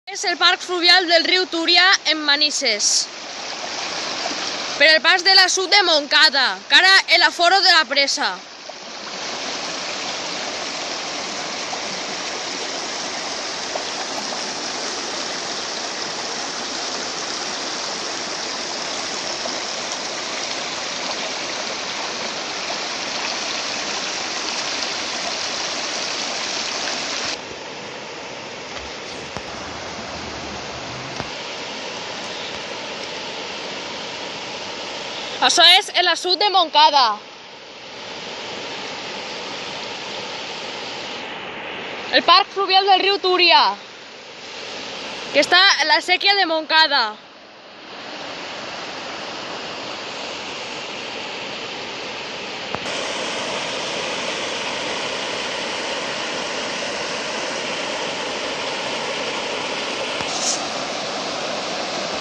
És el parc fluvial del riu Túria, en Manises. Per el pas de l'assut de Montcada, cara el aforo de la presa. Això és l'assut de Montcada. El parc fluvial del riu Túria, que està a la séquia de Montcada.